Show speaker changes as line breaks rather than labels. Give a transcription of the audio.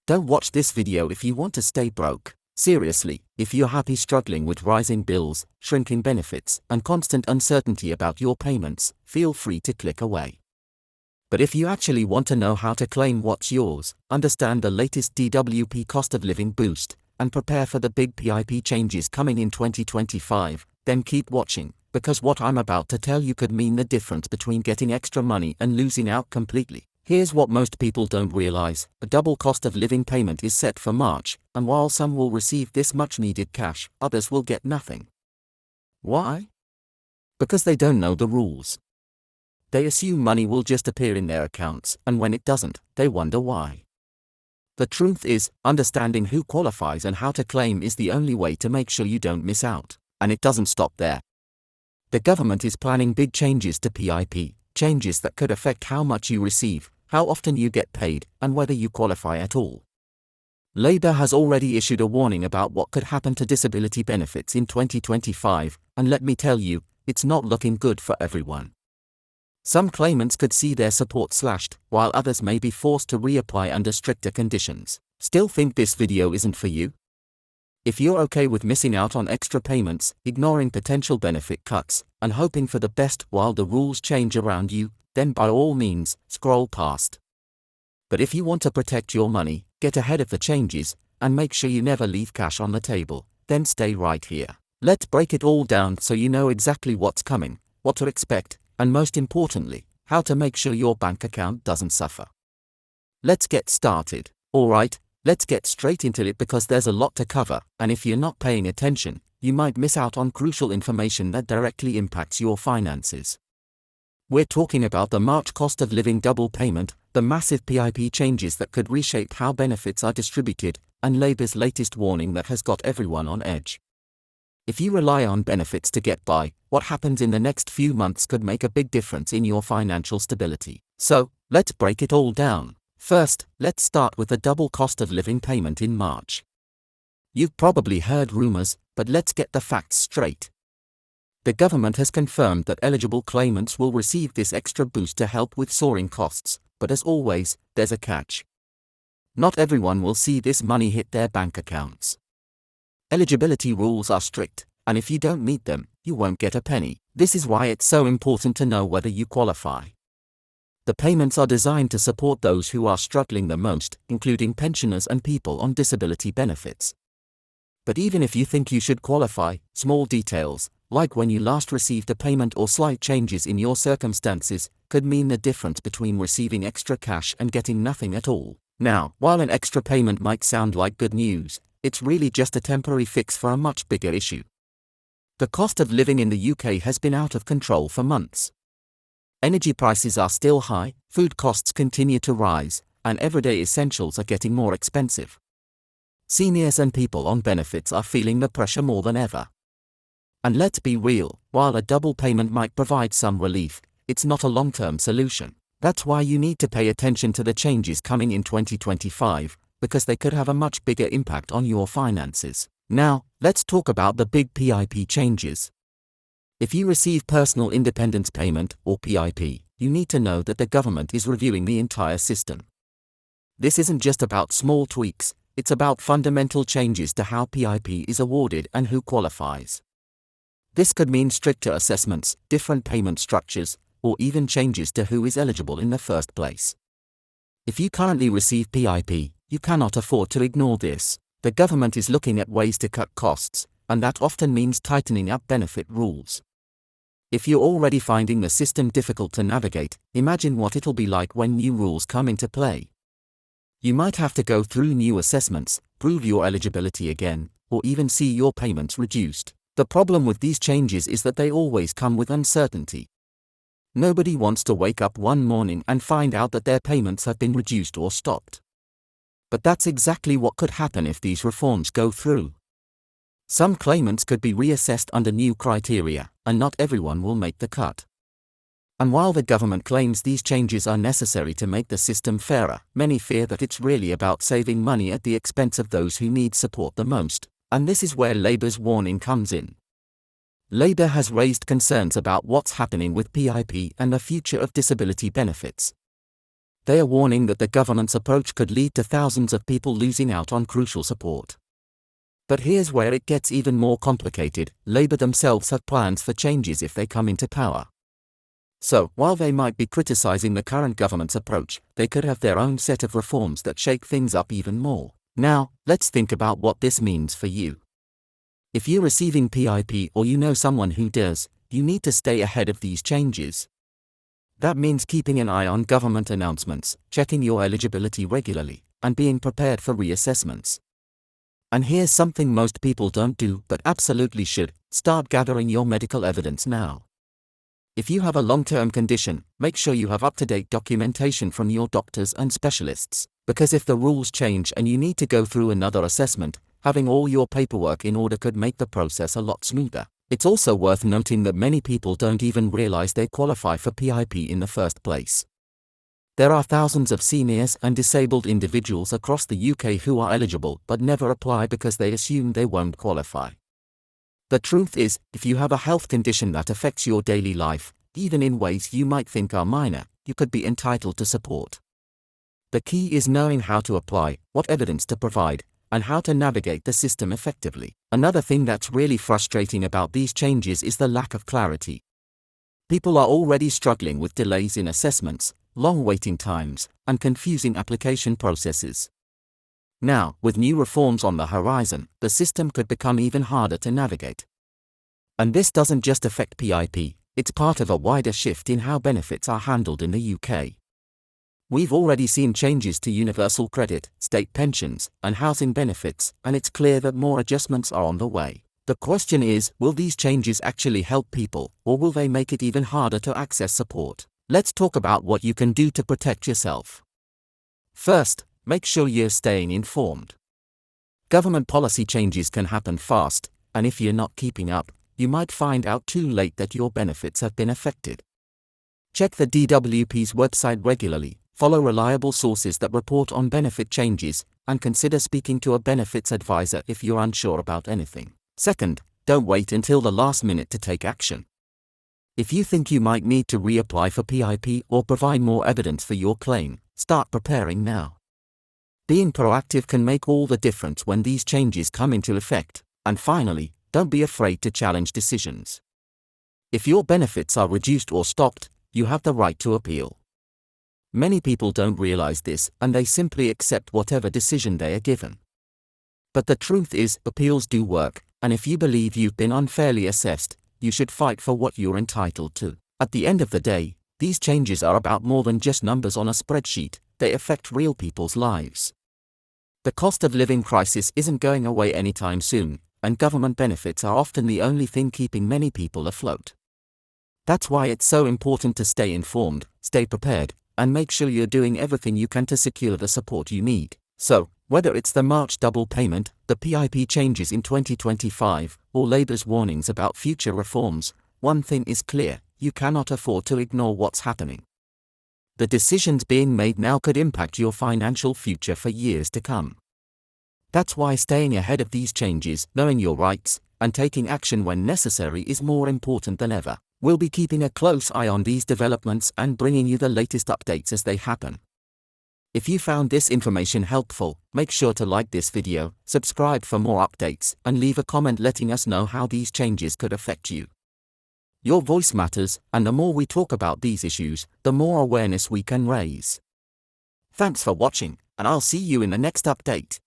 Don't watch this video if you want to stay broke. Seriously, if you're happy struggling with rising bills, shrinking benefits, and constant uncertainty about your payments, feel free to click away. But if you actually want to know how to claim what's yours, understand the latest DWP cost of living boost, and prepare for the big PIP changes coming in 2025, then keep watching, because what I'm about to tell you could mean the difference between getting extra money and losing out completely. Here's what most people don't realize: a double cost of living payment is set for March, and while some will receive this much needed cash, others will get nothing. Why? Because they don't know the rules. They assume money will just appear in their accounts, and when it doesn't, they wonder why. The truth is, understanding who qualifies and how to claim is the only way to make sure you don't miss out. And it doesn't stop there. The government is planning big changes to PIP, changes that could affect how much you receive, how often you get paid, and whether you qualify at all. Labour has already issued a warning about what could happen to disability benefits in 2025, and let me tell you, it's not looking good for everyone. Some claimants could see their support slashed, while others may be forced to reapply under stricter conditions. Still think this video isn't for you? If you're okay with missing out on extra payments, ignoring potential benefit cuts, and hoping for the best while the rules change around you, then by all means, scroll past. But if you want to protect your money, get ahead of the changes, and make sure you never leave cash on the table, then stay right here. Let's break it all down so you know exactly what's coming, what to expect, and most importantly, how to make sure your bank account doesn't suffer. Let's get started. Alright, let's get straight into it because there's a lot to cover, and if you're not paying attention, you might miss out on crucial information that directly impacts your finances. We're talking about the March cost of living double payment, the massive PIP changes that could reshape how benefits are distributed, and Labour's latest warning that has got everyone on edge. If you rely on benefits to get by, what happens in the next few months could make a big difference in your financial stability. So, let's break it all down. First, let's start with the double cost of living payment in March. You've probably heard rumors, but let's get the facts straight. The government has confirmed that eligible claimants will receive this extra boost to help with soaring costs, but as always, there's a catch. Not everyone will see this money hit their bank accounts. Eligibility rules are strict, and if you don't meet them, you won't get a penny. This is why it's so important to know whether you qualify. The payments are designed to support those who are struggling the most, including pensioners and people on disability benefits. But even if you think you should qualify, small details, like when you last received a payment or slight changes in your circumstances, could mean the difference between receiving extra cash and getting nothing at all. Now, while an extra payment might sound like good news, it's really just a temporary fix for a much bigger issue. The cost of living in the UK has been out of control for months. Energy prices are still high, food costs continue to rise, and everyday essentials are getting more expensive. Seniors and people on benefits are feeling the pressure more than ever. And let's be real, while a double payment might provide some relief, it's not a long-term solution. That's why you need to pay attention to the changes coming in 2025, because they could have a much bigger impact on your finances. Now, let's talk about the big PIP changes. If you receive Personal Independence Payment, or PIP, you need to know that the government is reviewing the entire system. This isn't just about small tweaks, it's about fundamental changes to how PIP is awarded and who qualifies. This could mean stricter assessments, different payment structures, or even changes to who is eligible in the first place. If you currently receive PIP, you cannot afford to ignore this. The government is looking at ways to cut costs, and that often means tightening up benefit rules. If you're already finding the system difficult to navigate, imagine what it'll be like when new rules come into play. You might have to go through new assessments, prove your eligibility again, or even see your payments reduced. The problem with these changes is that they always come with uncertainty. Nobody wants to wake up one morning and find out that their payments have been reduced or stopped. But that's exactly what could happen if these reforms go through. Some claimants could be reassessed under new criteria, and not everyone will make the cut. And while the government claims these changes are necessary to make the system fairer, many fear that it's really about saving money at the expense of those who need support the most, and this is where Labour's warning comes in. Labour has raised concerns about what's happening with PIP and the future of disability benefits. They are warning that the government's approach could lead to thousands of people losing out on crucial support. But here's where it gets even more complicated. Labour themselves have plans for changes if they come into power. So, while they might be criticising the current government's approach, they could have their own set of reforms that shake things up even more. Now, let's think about what this means for you. If you're receiving PIP or you know someone who does, you need to stay ahead of these changes. That means keeping an eye on government announcements, checking your eligibility regularly, and being prepared for reassessments. And here's something most people don't do but absolutely should: start gathering your medical evidence now. If you have a long-term condition, make sure you have up-to-date documentation from your doctors and specialists, because if the rules change and you need to go through another assessment, having all your paperwork in order could make the process a lot smoother. It's also worth noting that many people don't even realize they qualify for PIP in the first place. There are thousands of seniors and disabled individuals across the UK who are eligible but never apply because they assume they won't qualify. The truth is, if you have a health condition that affects your daily life, even in ways you might think are minor, you could be entitled to support. The key is knowing how to apply, what evidence to provide, and how to navigate the system effectively. Another thing that's really frustrating about these changes is the lack of clarity. People are already struggling with delays in assessments, long waiting times, and confusing application processes. Now, with new reforms on the horizon, the system could become even harder to navigate. And this doesn't just affect PIP, it's part of a wider shift in how benefits are handled in the UK. We've already seen changes to universal credit, state pensions, and housing benefits, and it's clear that more adjustments are on the way. The question is, will these changes actually help people, or will they make it even harder to access support? Let's talk about what you can do to protect yourself. First, make sure you're staying informed. Government policy changes can happen fast, and if you're not keeping up, you might find out too late that your benefits have been affected. Check the DWP's website regularly, follow reliable sources that report on benefit changes, and consider speaking to a benefits advisor if you're unsure about anything. Second, don't wait until the last minute to take action. If you think you might need to reapply for PIP or provide more evidence for your claim, start preparing now. Being proactive can make all the difference when these changes come into effect. And finally, don't be afraid to challenge decisions. If your benefits are reduced or stopped, you have the right to appeal. Many people don't realize this, and they simply accept whatever decision they are given. But the truth is, appeals do work, and if you believe you've been unfairly assessed, you should fight for what you're entitled to. At the end of the day, these changes are about more than just numbers on a spreadsheet. They affect real people's lives. The cost of living crisis isn't going away anytime soon, and government benefits are often the only thing keeping many people afloat. That's why it's so important to stay informed, stay prepared, and make sure you're doing everything you can to secure the support you need. So, whether it's the March double payment, the PIP changes in 2025, or Labour's warnings about future reforms, one thing is clear: you cannot afford to ignore what's happening. The decisions being made now could impact your financial future for years to come. That's why staying ahead of these changes, knowing your rights, and taking action when necessary is more important than ever. We'll be keeping a close eye on these developments and bringing you the latest updates as they happen. If you found this information helpful, make sure to like this video, subscribe for more updates, and leave a comment letting us know how these changes could affect you. Your voice matters, and the more we talk about these issues, the more awareness we can raise. Thanks for watching, and I'll see you in the next update.